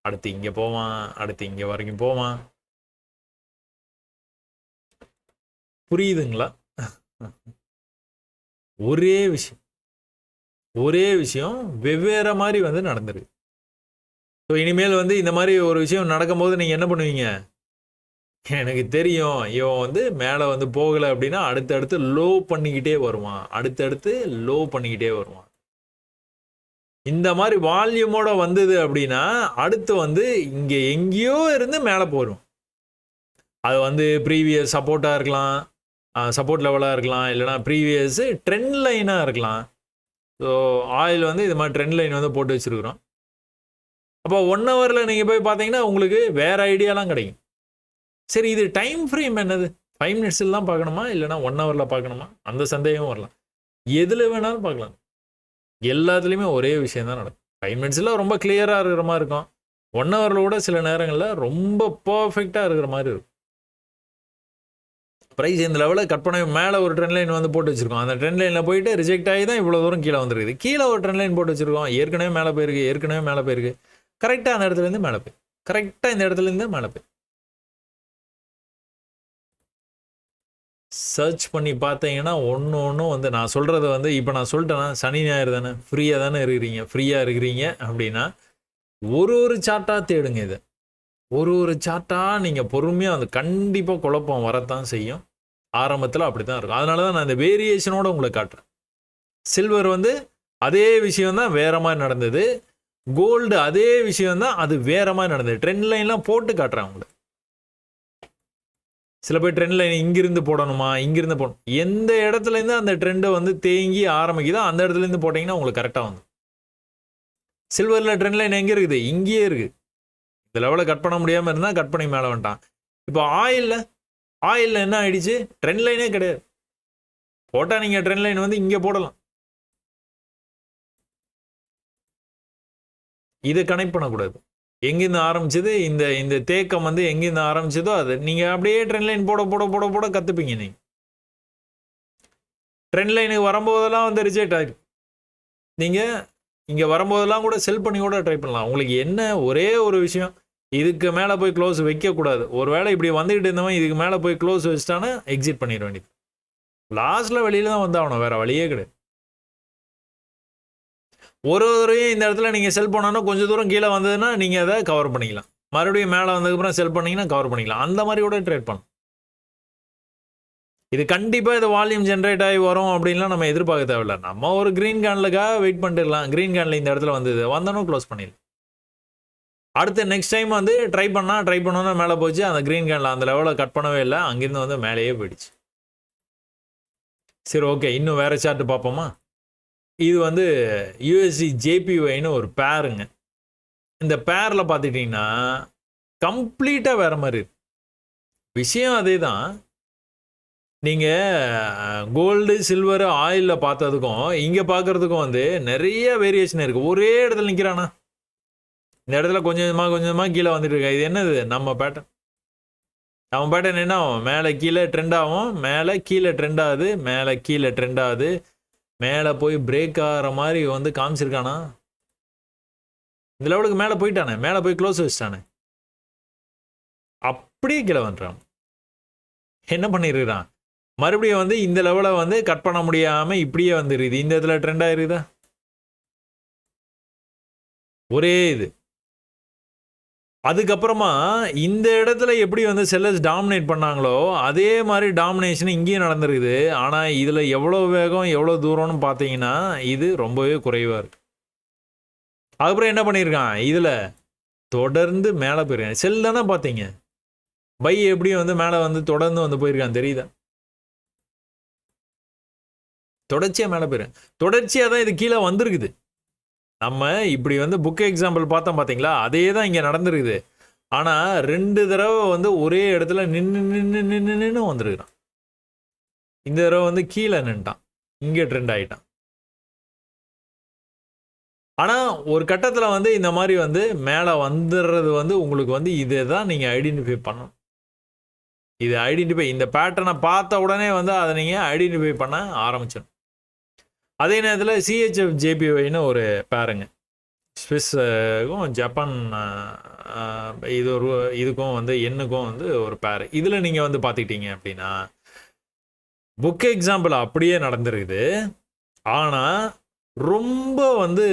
அடுத்து இங்கே போவான், அடுத்து இங்கே வரைக்கும் போவான். புரியுதுங்களா? ஒரே விஷயம் வெவ்வேறு மாதிரி வந்து நடந்துருக்கு. ஸோ இனிமேல் வந்து இந்த மாதிரி ஒரு விஷயம் நடக்கும்போது நீங்கள் என்ன பண்ணுவீங்க? எனக்கு தெரியும் இவன் வந்து மேலே வந்து போகலை அப்படின்னா அடுத்தடுத்து லோ பண்ணிக்கிட்டே வருவான். இந்த மாதிரி வால்யூமோட வந்தது அப்படின்னா அடுத்து வந்து இங்கே எங்கேயோ இருந்து மேலே போயிடும். அது வந்து ப்ரீவியஸ் சப்போர்ட்டாக இருக்கலாம், சப்போர்ட் லெவலாக இருக்கலாம், இல்லைனா ப்ரீவியஸ் ட்ரெண்ட் லைனாக இருக்கலாம். ஸோ ஆயில் வந்து இது மாதிரி ட்ரெண்ட் லைன் வந்து போட்டு வச்சுருக்குறோம். அப்போ 1 ஹவரில் நீங்கள் போய் பார்த்தீங்கன்னா உங்களுக்கு வேறு ஐடியாலாம் கிடைக்கும். சரி, இது டைம் ஃப்ரேம் என்னது? 5 மினிட்ஸில் தான் பார்க்கணுமா, இல்லைனா 1 ஹவரில் பார்க்கணுமா? அந்த சந்தேகம் வரலாம். எதில் வேணாலும் பார்க்கலாம். எல்லாத்துலேயுமே ஒரே விஷயம் தான் நடக்கும். 5 மினிட்ஸில் ரொம்ப கிளியராக இருக்கிற மாதிரி இருக்கும். 1 ஹவரில் கூட சில நேரங்களில் ரொம்ப பர்ஃபெக்டாக இருக்கிற மாதிரி இருக்கும். ப்ரைஸ் இந்த லெவலில் கட் பண்ண மேலே ஒரு ட்ரெண்ட் லைன் வந்து போட்டு வச்சுருக்கோம். அந்த ட்ரெண்ட் லைனில் போயிட்டு ரிஜெக்ட் ஆகி தான் இவ்வளோ தூரம் கீழே வந்துருக்குது. கீழே ஒரு ட்ரெண்ட் லைன் போட்டு வச்சுருக்கோம். ஏற்கனவே மேலே போயிருக்கு. கரெக்டாக அந்த இடத்துலேருந்து மேலே போய் கரெக்டாக இந்த இடத்துலேருந்து மேலே போய் சர்ச் பண்ணி பார்த்தீங்கன்னா ஒன்றும் வந்து நான் சொல்கிறத வந்து இப்போ நான் சொல்லிட்டேன்னா சனி ஞாயிறு தானே, ஃப்ரீயாக இருக்கிறீங்க அப்படின்னா ஒரு சார்ட்டாக தேடுங்க. இதை ஒரு சார்ட்டாக நீங்கள் பொறுமையாக வந்து கண்டிப்பாக குழப்பம் வரத்தான் செய்யும். ஆரம்பத்தில் அப்படி தான் இருக்கும். அதனால தான் நான் இந்த வேரியேஷனோட உங்களை காட்டுறேன். சில்வர் வந்து அதே விஷயம் தான் வேற மாதிரி நடந்தது. கோல்டு அதே விஷயம் தான், அது வேற மாதிரி நடந்தது. ட்ரெண்ட் லைன்லாம் போட்டு காட்டுறாங்க உங்களுக்கு. சில பேர் ட்ரெண்ட் லைன் இங்கிருந்து போடணுமா, இங்கிருந்து போடணும். எந்த இடத்துலேருந்து அந்த ட்ரெண்டை வந்து தேங்கி ஆரம்பிக்குதோ அந்த இடத்துலேருந்து போட்டிங்கன்னா உங்களுக்கு கரெக்டாக வந்து. சில்வரில் ட்ரெண்ட் லைன் எங்கே இருக்குது? இங்கேயே இருக்குது. இந்த லெவலை கட் பண்ண முடியாமல் இருந்தால் கட் பண்ணி மேலே வந்துட்டான். இப்போ ஆயிலில் என்ன ஆயிடுச்சு? ட்ரெண்ட் லைனே கிடையாது. போட்டால் நீங்கள் ட்ரெண்ட் லைன் வந்து இங்கே போடலாம். இதை கனெக்ட் பண்ணக்கூடாது. எங்கேருந்து ஆரம்பிச்சது இந்த இந்த தேக்கம் வந்து எங்கேருந்து ஆரம்பிச்சதோ அது நீங்கள் அப்படியே ட்ரெண்ட் லைன் போட போட போட போட கற்றுப்பீங்க. நீங்கள் ட்ரெண்ட் லைனுக்கு வரும்போதெல்லாம் வந்து ரிஜெக்ட் ஆகிடும். நீங்கள் இங்கே வரும்போதெல்லாம் கூட செல் பண்ணி கூட ட்ரை பண்ணலாம். உங்களுக்கு என்ன ஒரே ஒரு விஷயம், இதுக்கு மேலே போய் க்ளோஸ் வைக்கக்கூடாது. ஒரு வேளை இப்படி வந்துக்கிட்டு இருந்தவன் இதுக்கு மேலே போய் க்ளோஸ் வச்சுட்டானா எக்ஸிட் பண்ணிட வேண்டியது. லாஸ்ட்டில் வெளியில் தான் வந்தாகணும், வேறு வழியே கிடையாது. ஒரு தடவையும் இந்த இடத்துல நீங்கள் செல் பண்ணோன்னா கொஞ்சம் தூரம் கீழே வந்ததுன்னா நீங்கள் அதை கவர் பண்ணிக்கலாம். மறுபடியும் மேலே வந்ததுக்கப்புறம் செல் பண்ணிங்கன்னா கவர் பண்ணிக்கலாம். அந்த மாதிரி கூட ட்ரேட் பண்ணலாம். இது கண்டிப்பாக இது வால்யூம் ஜென்ரேட் ஆகி வரும் அப்படின்லாம் நம்ம எதிர்பார்க்க தேவையில்ல. நம்ம ஒரு க்ரீன் கேன்லுக்காக வெயிட் பண்ணிட்டுலாம். க்ரீன் கேனில் இந்த இடத்துல வந்தது வந்தனும் க்ளோஸ் பண்ணிடலாம். அடுத்து நெக்ஸ்ட் டைம் வந்து ட்ரை பண்ணோன்னா மேலே போச்சு. அந்த க்ரீன் கேனில் அந்த லெவலில் கட் பண்ணவே இல்லை. அங்கேருந்து வந்து மேலேயே போயிடுச்சு. சரி, ஓகே, இன்னும் வேறு சார்ட் பார்ப்போமா? இது வந்து யூஎஸ்டி ஜேபிஒய்னு ஒரு பேருங்க. இந்த பேரில் பார்த்துட்டிங்கன்னா கம்ப்ளீட்டாக வேறு மாதிரி இருக்கு. விஷயம் அதே தான். நீங்கள் கோல்டு சில்வரு ஆயிலில் பார்த்ததுக்கும் இங்கே பார்க்குறதுக்கும் வந்து நிறைய வேரியேஷன் இருக்குது. ஒரே இடத்துல நிற்கிறானா, இந்த இடத்துல கொஞ்சமாக கீழே வந்துட்டு இருக்கா. இது என்னது? நம்ம பேட்டர்ன் என்ன ஆகும்? மேலே கீழே ட்ரெண்ட் ஆகும், மேலே கீழே ட்ரெண்ட் ஆகுது, மேலே கீழே ட்ரெண்ட் ஆகுது, மேலே போய் பிரேக் ஆகிற மாதிரி வந்து காமிச்சிருக்கானா? இந்த லெவலுக்கு மேலே போயிட்டானே, மேலே போய் க்ளோஸ் வச்சுட்டானே, அப்படியே கீழே வந்துட்டான். என்ன பண்ணிருக்கிறான்? மறுபடியும் வந்து இந்த லெவலை வந்து கட் பண்ண முடியாமல் இப்படியே வந்துருக்குது. இந்த இடத்துல ட்ரெண்ட் ஆயிருக்குதா? ஒரே இது. அதுக்கப்புறமா இந்த இடத்துல எப்படி வந்து செல்லர்ஸ் டாமினேட் பண்ணாங்களோ அதே மாதிரி டாமினேஷன் இங்கேயும் நடந்திருக்குது. ஆனால் இதில் எவ்வளோ வேகம் எவ்வளோ தூரம்னு பார்த்தீங்கன்னா இது ரொம்பவே குறைவாக இருக்குது. அதுக்கப்புறம் என்ன பண்ணியிருக்கான்? இதில் தொடர்ந்து மேலே போயிருக்கான். செல் தானே பார்த்தீங்க, பை எப்படியும் வந்து மேலே வந்து தொடர்ந்து வந்து போயிருக்கான், தெரியுதா? தொடர்ச்சியாக மேலே போயிருக்கேன். தொடர்ச்சியாக தான் இது கீழே வந்திருக்குது. நம்ம இப்படி வந்து புக் எக்ஸாம்பிள் பார்த்தோம் பார்த்தீங்களா, அதே தான் இங்கே நடந்துருக்குது. ஆனால் 2 தடவை வந்து ஒரே இடத்துல நின்று வந்துருக்குறான். இந்த தடவை வந்து கீழே நின்ட்டான், இங்கே ட்ரெண்ட் ஆகிட்டான். ஆனால் ஒரு கட்டத்தில் வந்து இந்த மாதிரி வந்து மேலே வந்துடுறது வந்து உங்களுக்கு வந்து இதை தான் நீங்கள் ஐடென்டிஃபை பண்ணணும். இது ஐடென்டிஃபை, இந்த பேட்டர்னை பார்த்த உடனே வந்து அதை நீங்கள் ஐடென்டிஃபை பண்ண ஆரம்பிச்சிடணும். அதே நேரத்தில் சிஹெச்எஃப் ஜேபிஒய்னு ஒரு பேருங்க. ஸ்விஸ்ஸுக்கும் ஜப்பான் இதுக்கும் வந்து எண்ணுக்கும் வந்து ஒரு பேர். இதில் நீங்கள் வந்து பார்த்துக்கிட்டீங்க அப்படின்னா புக் எக்ஸாம்பிள் அப்படியே நடந்துருக்குது. ஆனால் ரொம்ப வந்து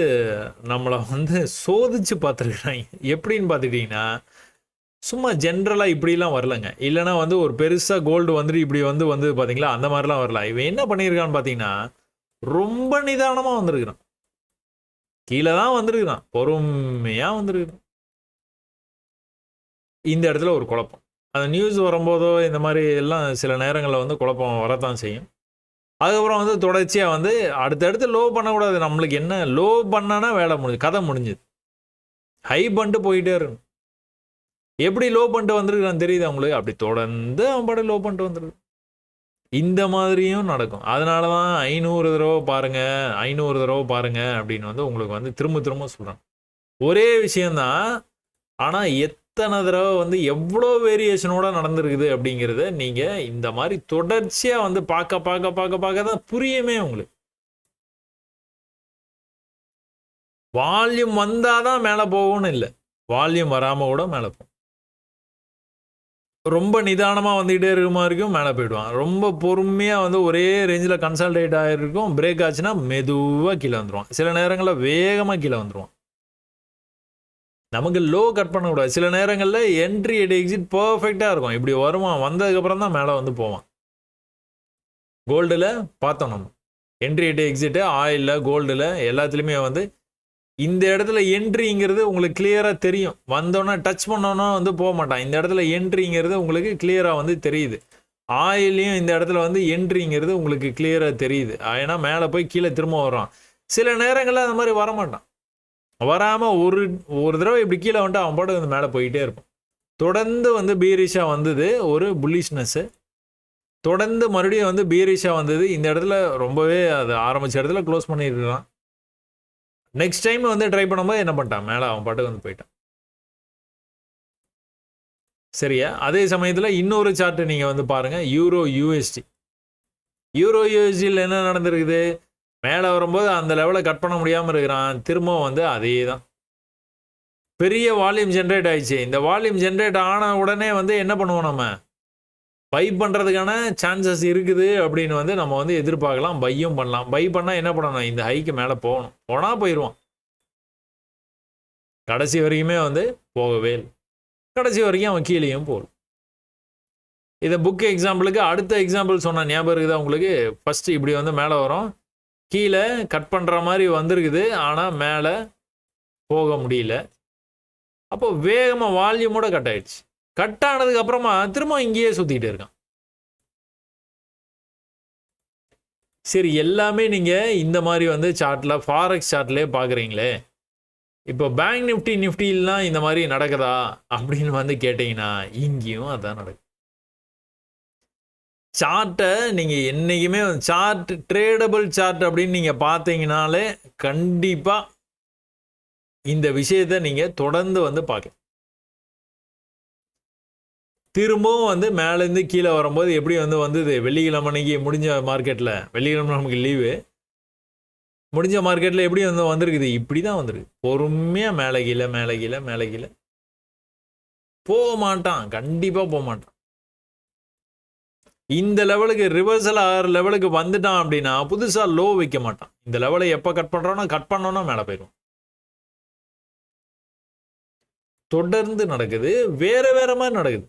நம்மளை வந்து சோதிச்சு பார்த்துருக்குறாங்க. எப்படின்னு பார்த்துக்கிட்டிங்கன்னா சும்மா ஜென்ரலாக இப்படிலாம் வரலங்க. இல்லைனா வந்து ஒரு பெருசாக கோல்டு வந்துட்டு இப்படி வந்து பார்த்தீங்களா, அந்த மாதிரிலாம் வரல. இவன் என்ன பண்ணியிருக்கான்னு பார்த்தீங்கன்னா ரொம்ப நிதானமாக வந்திருக்கிறான். கீழே தான் வந்திருக்கிறான், பொறுமையாக வந்திருக்கிறான். இந்த இடத்துல ஒரு குழப்பம். அந்த நியூஸ் வரும்போதோ இந்த மாதிரி எல்லாம் சில நேரங்களில் வந்து குழப்பம் வரத்தான் செய்யும். அதுக்கப்புறம் வந்து தொடர்ச்சியாக வந்து அடுத்தடுத்து லோ பண்ணக்கூடாது. நம்மளுக்கு என்ன லோ பண்ணனா வேலை கதை முடிஞ்சுது. ஹை பண்ணிட்டு போயிட்டே இருக்கும். எப்படி லோ பண்ணிட்டு வந்திருக்கான்னு தெரியுது அவங்களுக்கு. அப்படி தொடர்ந்து அவன் பாட்டு லோ பண்ணிட்டு வந்துருக்கு. இந்த மாதிரியும் நடக்கும். அதனால தான் 500 தடவை பாருங்கள் அப்படின்னு வந்து உங்களுக்கு வந்து திரும்ப சொல்கிறேன். ஒரே விஷயந்தான், ஆனால் எத்தனை தடவை வந்து எவ்வளோ வேரியேஷனோட நடந்திருக்குது அப்படிங்கிறத நீங்கள் இந்த மாதிரி தொடர்ச்சியாக வந்து பார்க்க தான் புரியுமே உங்களுக்கு. வால்யூம் வந்தால் தான் மேலே போகும்னு இல்லை, வால்யூம் வராமல் கூட மேலே போகும். ரொம்ப நிதானமாக வந்துக்கிட்டே இருக்க மாதிரி இருக்கும், மேலே போயிடுவான். ரொம்ப பொறுமையாக வந்து ஒரே ரேஞ்சில் கன்சால்டேட் ஆகிருக்கும். பிரேக் ஆச்சுன்னா மெதுவாக கீழே வந்துடுவான். சில நேரங்களில் வேகமாக கீழே வந்துடுவான். நமக்கு லோ கட் பண்ணக்கூடாது. சில நேரங்களில் என்ட்ரி எக்ஸிட் பர்ஃபெக்டாக இருக்கும். இப்படி வருவான், வந்ததுக்கப்புறம் தான் மேலே வந்து போவான். கோல்டில் பார்த்தோம் நம்ம என்ட்ரி எக்ஸிட்டு ஆயிலில் கோல்டில் எல்லாத்துலேயுமே வந்து இந்த இடத்துல என்ட்ரிங்கிறது உங்களுக்கு கிளியராக தெரியும். வந்தோன்னே டச் பண்ணோன்னா வந்து போக மாட்டான். இந்த இடத்துல என்ட்ரிங்கிறது உங்களுக்கு கிளியராக வந்து தெரியுது. ஆயிலையும் இந்த இடத்துல வந்து என்ட்ரிங்கிறது உங்களுக்கு கிளியராக தெரியுது. ஏன்னா மேலே போய் கீழே திரும்ப வரான். சில நேரங்களில் அந்த மாதிரி வரமாட்டான். வராமல் ஒரு தடவை இப்படி கீழே வந்துட்டு அவன் பாட்டு வந்து மேலே போயிட்டே இருப்பான். தொடர்ந்து வந்து பீரிஷாக வந்தது ஒரு புல்லிஷ்னஸ்ஸு. தொடர்ந்து மறுபடியும் வந்து பீரிஷாக வந்தது. இந்த இடத்துல ரொம்பவே அது ஆரம்பித்த இடத்துல க்ளோஸ் பண்ணியிருக்கலாம். நெக்ஸ்ட் டைம் வந்து ட்ரை பண்ணும்போது என்ன பண்ணிட்டான், மேலே அவன் பாட்டுக்கு வந்து போயிட்டான். சரியா? அதே சமயத்தில் இன்னொரு சார்ட்டு நீங்கள் வந்து பாருங்கள், யூரோ யூஎஸ்டி. யூரோ யூஎஸ்டியில் என்ன நடந்திருக்குது, மேலே வரும்போது அந்த லெவலை கட் பண்ண முடியாமல் இருக்கிறான். திரும்பவும் வந்து அதே தான், பெரிய வால்யூம் ஜென்ரேட் ஆயிடுச்சு. இந்த வால்யூம் ஜென்ரேட் ஆன உடனே வந்து என்ன பண்ணுவோம், நம்ம பை பண்ணுறதுக்கான சான்சஸ் இருக்குது அப்படின்னு வந்து நம்ம வந்து எதிர்பார்க்கலாம். பையும் பண்ணலாம். பை பண்ணால் என்ன பண்ணணும், இந்த ஹைக்கு மேலே போகணும். போனால் போயிடுவான். கடைசி வரைக்குமே வந்து போகவே இல்லை. கடைசி வரைக்கும் அவன் கீழேயும் போகல. இதை புக் எக்ஸாம்பிளுக்கு அடுத்த எக்ஸாம்பிள் சொன்ன ஞாபகம் இருக்குதா உங்களுக்கு? ஃபஸ்ட்டு இப்படி வந்து மேலே வரும், கீழே கட் பண்ணுற மாதிரி வந்திருக்குது, ஆனால் மேலே போக முடியல. அப்போ வேகமாக வால்யூமோட கட் ஆயிடுச்சு. கட் ஆனதுக்கு அப்புறமா திரும்ப இங்கேயே சுற்றிக்கிட்டு இருக்கான். சரி, எல்லாமே நீங்கள் இந்த மாதிரி வந்து சார்ட்டில் ஃபாரெக்ஸ் சார்ட்லேயே பார்க்குறீங்களே, இப்போ பேங்க் நிஃப்டி நிஃப்டிலாம் இந்த மாதிரி நடக்குதா அப்படின்னு வந்து கேட்டிங்கன்னா இங்கேயும் அதான் நடக்குது. சார்ட்டை நீங்கள் என்றைக்குமே சார்ட் ட்ரேடபிள் சார்ட் அப்படின்னு நீங்கள் பார்த்தீங்கனாலே கண்டிப்பாக இந்த விஷயத்தை நீங்கள் தொடர்ந்து வந்து பார்க்கலாம். திரும்பவும் வந்து மேலேருந்து கீழே வரும்போது எப்படி வந்து வந்தது, வெள்ளிக்கிழமை அன்னைக்கு முடிஞ்ச மார்க்கெட்டில், வெள்ளிக்கிழமை நமக்கு லீவு, முடிஞ்ச மார்க்கெட்டில் எப்படி வந்து வந்திருக்குது, இப்படி தான் வந்திருக்கு. பொறுமையாக மேலே கீழே மேலே கீழே மேலே கீழே போக மாட்டான், கண்டிப்பாக போக மாட்டான். இந்த லெவலுக்கு ரிவர்சல் ஆகிற லெவலுக்கு வந்துட்டான் அப்படின்னா புதுசாக லோ வைக்க மாட்டான். இந்த லெவலை எப்போ கட் பண்ணுறோன்னா கட் பண்ணோன்னா மேலே போயிடும். தொடர்ந்து நடக்குது, வேற வேற மாதிரி நடக்குது.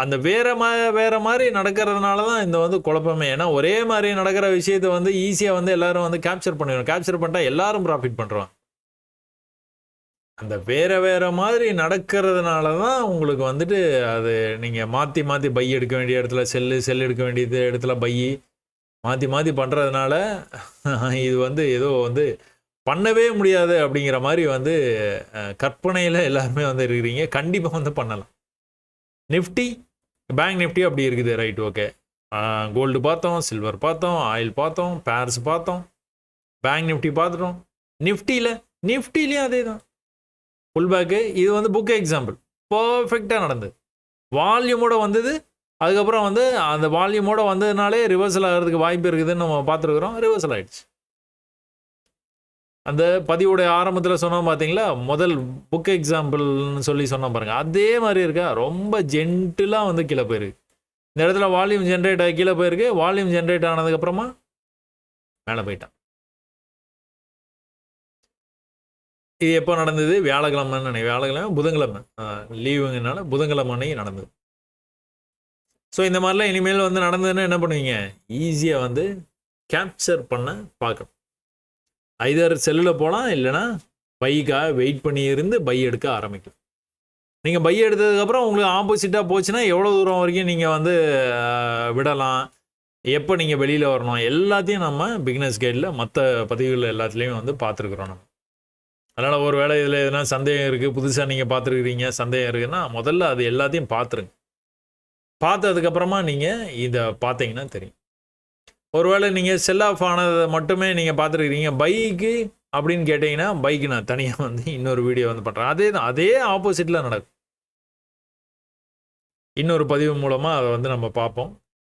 அந்த வேற மாதிரி நடக்கிறதுனால தான் இந்த வந்து குழப்பமே. ஏன்னா ஒரே மாதிரி நடக்கிற விஷயத்தை வந்து ஈஸியாக வந்து எல்லாரும் வந்து கேப்சர் பண்ணிடணும். கேப்சர் பண்ணிட்டா எல்லாரும் ப்ராஃபிட் பண்ணுறோம். அந்த வேற மாதிரி நடக்கிறதுனால தான் உங்களுக்கு வந்துட்டு அது நீங்கள் மாற்றி பை எடுக்க வேண்டிய இடத்துல செல் எடுக்க வேண்டியது இடத்துல பை மாற்றி பண்ணுறதுனால இது வந்து ஏதோ வந்து பண்ணவே முடியாது அப்படிங்கிற மாதிரி வந்து கற்பனையில் எல்லாருமே வந்து இருக்கிறீங்க. கண்டிப்பாக வந்து பண்ணலாம். நிஃப்டி, பேங்க் நிஃப்டி அப்படி இருக்குது, ரைட், ஓகே. கோல்டு பார்த்தோம், சில்வர் பார்த்தோம், ஆயில் பார்த்தோம், பேர்ஸ் பார்த்தோம், பேங்க் நிஃப்டி பார்த்துட்டோம். நிஃப்டிலையும் அதே தான் புல் பேக்கு. இது வந்து புக் எக்ஸாம்பிள், பர்ஃபெக்டாக நடந்தது. வால்யூமோட வந்தது, அதுக்கப்புறம் வந்து அந்த வால்யூமோட வந்ததுனாலே ரிவர்சல் ஆகிறதுக்கு வாய்ப்பு இருக்குதுன்னு நம்ம பார்த்துருக்குறோம். ரிவர்சல் ஆகிடுச்சு. அந்த பதிவுடைய ஆரம்பத்தில் சொன்னோம் பார்த்தீங்களா, முதல் புக் எக்ஸாம்பிள்னு சொல்லி சொன்னோம் பாருங்கள், அதே மாதிரி இருக்கா. ரொம்ப ஜென்டிலாக வந்து கீழே போயிருக்கு. இந்த இடத்துல வால்யூம் ஜென்ரேட் ஆகி கீழே போயிருக்கு. வால்யூம் ஜென்ரேட் ஆனதுக்கப்புறமா மேலே போயிட்டான். இது எப்போ நடந்தது? வியாழக்கிழமைன்னு நினைக்கிறேன். வியாழக்கிழமை புதன்கிழமை லீவுங்கனால புதன்கிழமை அன்னைக்கு நடந்தது. ஸோ இந்த மாதிரிலாம் இனிமேல் வந்து நடந்ததுன்னா என்ன பண்ணுவீங்க, ஈஸியாக வந்து கேப்சர் பண்ண பார்க்கணும். ஐதர் செல்லில் போகலாம், இல்லைனா பைக்காக வெயிட் பண்ணி இருந்து பை எடுக்க ஆரம்பிக்கும். நீங்கள் பை எடுத்ததுக்கப்புறம் உங்களுக்கு ஆப்போசிட்டாக போச்சுன்னா எவ்வளோ தூரம் வரைக்கும் நீங்கள் வந்து விடலாம், எப்போ நீங்கள் வெளியில் வரணும், எல்லாத்தையும் நம்ம பிகினர்ஸ் கைடில் மற்ற பதிவுகள் எல்லாத்துலேயும் வந்து பார்த்துருக்குறோம் நம்ம. அதனால் ஒரு வேளை இதில் எதுனா சந்தேகம் இருக்குது, புதுசாக நீங்கள் பார்த்துருக்குறீங்க, சந்தேகம் இருக்குதுன்னா முதல்ல அது எல்லாத்தையும் பார்த்துருங்க. பார்த்ததுக்கப்புறமா நீங்கள் இதை பார்த்தீங்கன்னா தெரியும். ஒருவேளை நீங்கள் செல் ஆஃப் ஆனதை மட்டுமே நீங்கள் பார்த்துருக்கிறீங்க, பைக்கு அப்படின்னு கேட்டிங்கன்னா பைக்கு நான் தனியாக வந்து இன்னொரு வீடியோ வந்து பண்ணுறேன். அதே தான், அதே ஆப்போசிட்டில் நடக்கும். இன்னொரு பதிவு மூலமாக அதை வந்து நம்ம பார்ப்போம்.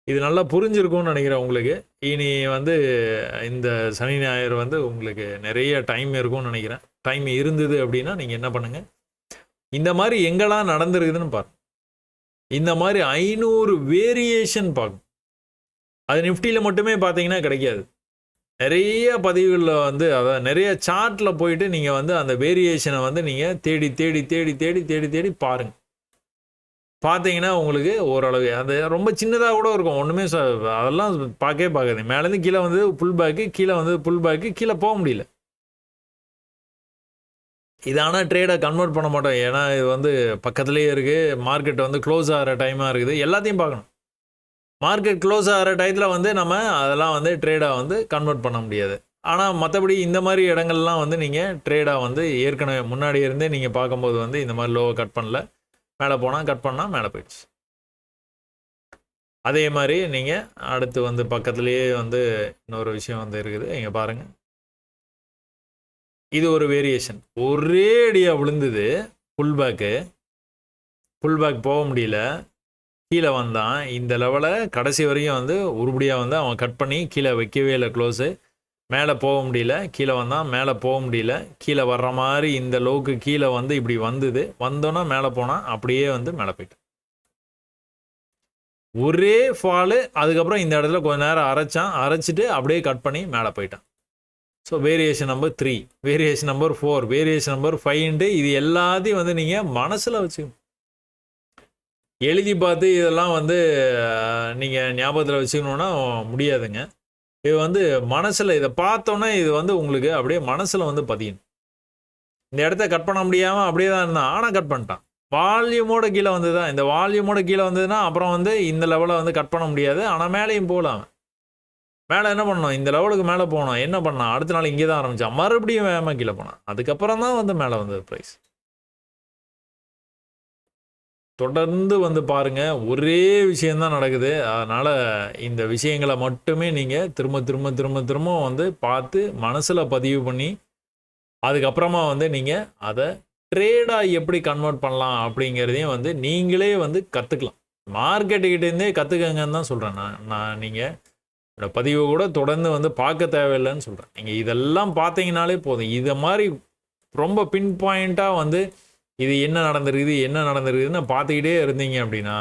இது நல்லா புரிஞ்சிருக்கும்னு நினைக்கிறேன் உங்களுக்கு. இனி வந்து இந்த சனி ஞாயிறு வந்து உங்களுக்கு நிறைய டைம் இருக்கும்னு நினைக்கிறேன். டைம் இருந்தது அப்படின்னா நீங்கள் என்ன பண்ணுங்கள், இந்த மாதிரி எங்கெல்லாம் நடந்துருக்குதுன்னு பாருங்கள். இந்த மாதிரி 500 வேரியேஷன் பார்க்கணும். அது நிஃப்டியில் மட்டுமே பார்த்தீங்கன்னா கிடைக்காது. நிறைய பதிவுகளில் வந்து அதாவது நிறைய சார்ட்டில் போயிட்டு நீங்கள் வந்து அந்த வேரியேஷனை வந்து நீங்கள் தேடி பாருங்கள். பார்த்தீங்கன்னா உங்களுக்கு ஓரளவு அது ரொம்ப சின்னதாக கூட இருக்கும். ஒன்றுமே அதெல்லாம் பார்க்கவே பார்க்காது. மேலேருந்து கீழே வந்து புல் பேக்கு, கீழே வந்து புல் பேக்கு, கீழே போக முடியல. இது ஆனால் ட்ரேடை கன்வெர்ட் பண்ண மாட்டோம். ஏன்னா இது வந்து பக்கத்துலேயே இருக்குது. மார்க்கெட் வந்து க்ளோஸ் ஆகிற டைமாக இருக்குது. எல்லாத்தையும் பார்க்கணும். மார்க்கெட் க்ளோஸ் ஆகிற டயத்தில் வந்து நம்ம அதெல்லாம் வந்து ட்ரேடாக வந்து கன்வெர்ட் பண்ண முடியாது. ஆனால் மற்றபடி இந்த மாதிரி இடங்கள்லாம் வந்து நீங்கள் ட்ரேடாக வந்து ஏற்கனவே முன்னாடி இருந்தே நீங்கள் பார்க்கும்போது வந்து இந்த மாதிரி லோவை கட் பண்ணல. மேலே போனால் கட் பண்ணால் மேலே போயிடுச்சு. அதே மாதிரி நீங்கள் அடுத்து வந்து பக்கத்துலேயே வந்து இன்னொரு விஷயம் வந்து இருக்குது. இங்கே பாருங்கள். இது ஒரு வேரியேஷன். ஒரே அடியாக விழுந்தது புல் பேக் போக முடியல. கீழே வந்தான். இந்த லெவலில் கடைசி வரையும் வந்து உருப்படியாக வந்து அவன் கட் பண்ணி கீழே வைக்கவே இல்லை க்ளோஸு. மேலே போக முடியல. கீழே வந்தான். மேலே போக முடியல. கீழே வர்ற மாதிரி இந்த லோவுக்கு கீழே வந்து இப்படி வந்தது. வந்தோன்னா மேலே போனால் அப்படியே வந்து மேலே போயிட்டு ஒரே ஃபாலு. அதுக்கப்புறம் இந்த இடத்துல கொஞ்ச நேரம் அரைச்சிட்டு அப்படியே கட் பண்ணி மேலே போயிட்டான். So variation number 3, variation number 4, variation number 5 இது எல்லாத்தையும் வந்து நீங்கள் மனசில் வச்சுக்கணும். எழுதி பார்த்து இதெல்லாம் வந்து நீங்கள் ஞாபகத்தில் வச்சுக்கணுன்னா முடியாதுங்க. இது வந்து மனசில் இதை பார்த்தோன்னே இது வந்து உங்களுக்கு அப்படியே மனசில் வந்து பதியணும். இந்த இடத்த கட் பண்ண முடியாமல் அப்படியே தான் இருந்தான். ஆனால் கட் பண்ணிட்டான். வால்யூமோட கீழே வந்து தான். இந்த வால்யூமோட கீழே வந்ததுன்னா அப்புறம் வந்து இந்த லெவலை வந்து கட் பண்ண முடியாது. ஆனால் மேலேயும் போகலாம். மேலே என்ன பண்ணோம்? இந்த லெவலுக்கு மேலே போனோம். என்ன பண்ணான்? அடுத்த நாள் இங்கே தான் ஆரம்பித்தான். மறுபடியும் வேகமாக கீழே போனான். அதுக்கப்புறம் தான் வந்து மேலே வந்தது ப்ரைஸ். தொடர்ந்து வந்து பாருங்கள். ஒரே விஷயந்தான் நடக்குது. அதனால் இந்த விஷயங்களை மட்டுமே நீங்கள் திரும்ப வந்து பார்த்து மனசில் பதிவு பண்ணி அதுக்கப்புறமா வந்து நீங்கள் அதை ட்ரேடாக எப்படி கன்வெர்ட் பண்ணலாம் அப்படிங்கிறதையும் வந்து நீங்களே வந்து கற்றுக்கலாம். மார்க்கெட்டுக்கிட்டேருந்தே கற்றுக்கங்கன்னு தான் சொல்கிறேன். நான் நீங்கள் இந்த பதிவை கூட தொடர்ந்து வந்து பார்க்க தேவையில்லைன்னு சொல்கிறேன். நீங்கள் இதெல்லாம் பார்த்தீங்கனாலே போதும். இதை மாதிரி ரொம்ப பின் பாயிண்ட்டாக வந்து இது என்ன நடந்திருக்குதுன்னு பார்த்துக்கிட்டே இருந்தீங்க அப்படின்னா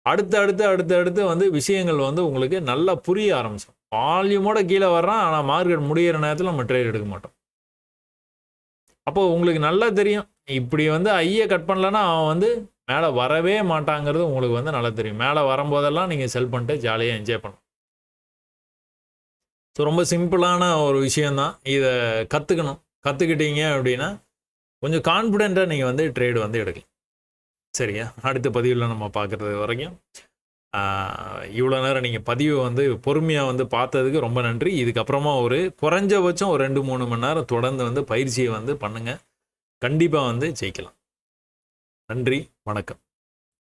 அடுத்து வந்து விஷயங்கள் வந்து உங்களுக்கு நல்லா புரிய ஆரம்பிச்சிடும். வால்யூமோட கீழே வர்றான். ஆனால் மார்க்கெட் முடிகிற நேரத்தில் நம்ம ட்ரேட் எடுக்க மாட்டோம். அப்போது உங்களுக்கு நல்லா தெரியும். இப்படி வந்து ஐயை கட் பண்ணலன்னா அவன் வந்து மேலே வரவே மாட்டாங்கிறது உங்களுக்கு வந்து நல்லா தெரியும். மேலே வரும்போதெல்லாம் நீங்கள் செல் பண்ணிட்டு ஜாலியாக என்ஜாய் பண்ணணும். ஸோ ரொம்ப சிம்பிளான ஒரு விஷயந்தான். இதை கற்றுக்கிட்டீங்க அப்படின்னா கொஞ்சம் கான்ஃபிடென்ட்டாக நீங்கள் வந்து ட்ரேடு வந்து எடுக்கலாம். சரியா? அடுத்த பதிவில் நம்ம பார்க்குறது வரைக்கும் இவ்வளோ நேரம் நீங்கள் பதிவை வந்து பொறுமையாக வந்து பார்த்ததுக்கு ரொம்ப நன்றி. இதுக்கப்புறமா ஒரு குறைஞ்சபட்சம் ஒரு 2-3 மணி நேரம் தொடர்ந்து வந்து பயிற்சியை வந்து பண்ணுங்கள். கண்டிப்பாக வந்து ஜெயிக்கலாம். நன்றி, வணக்கம்.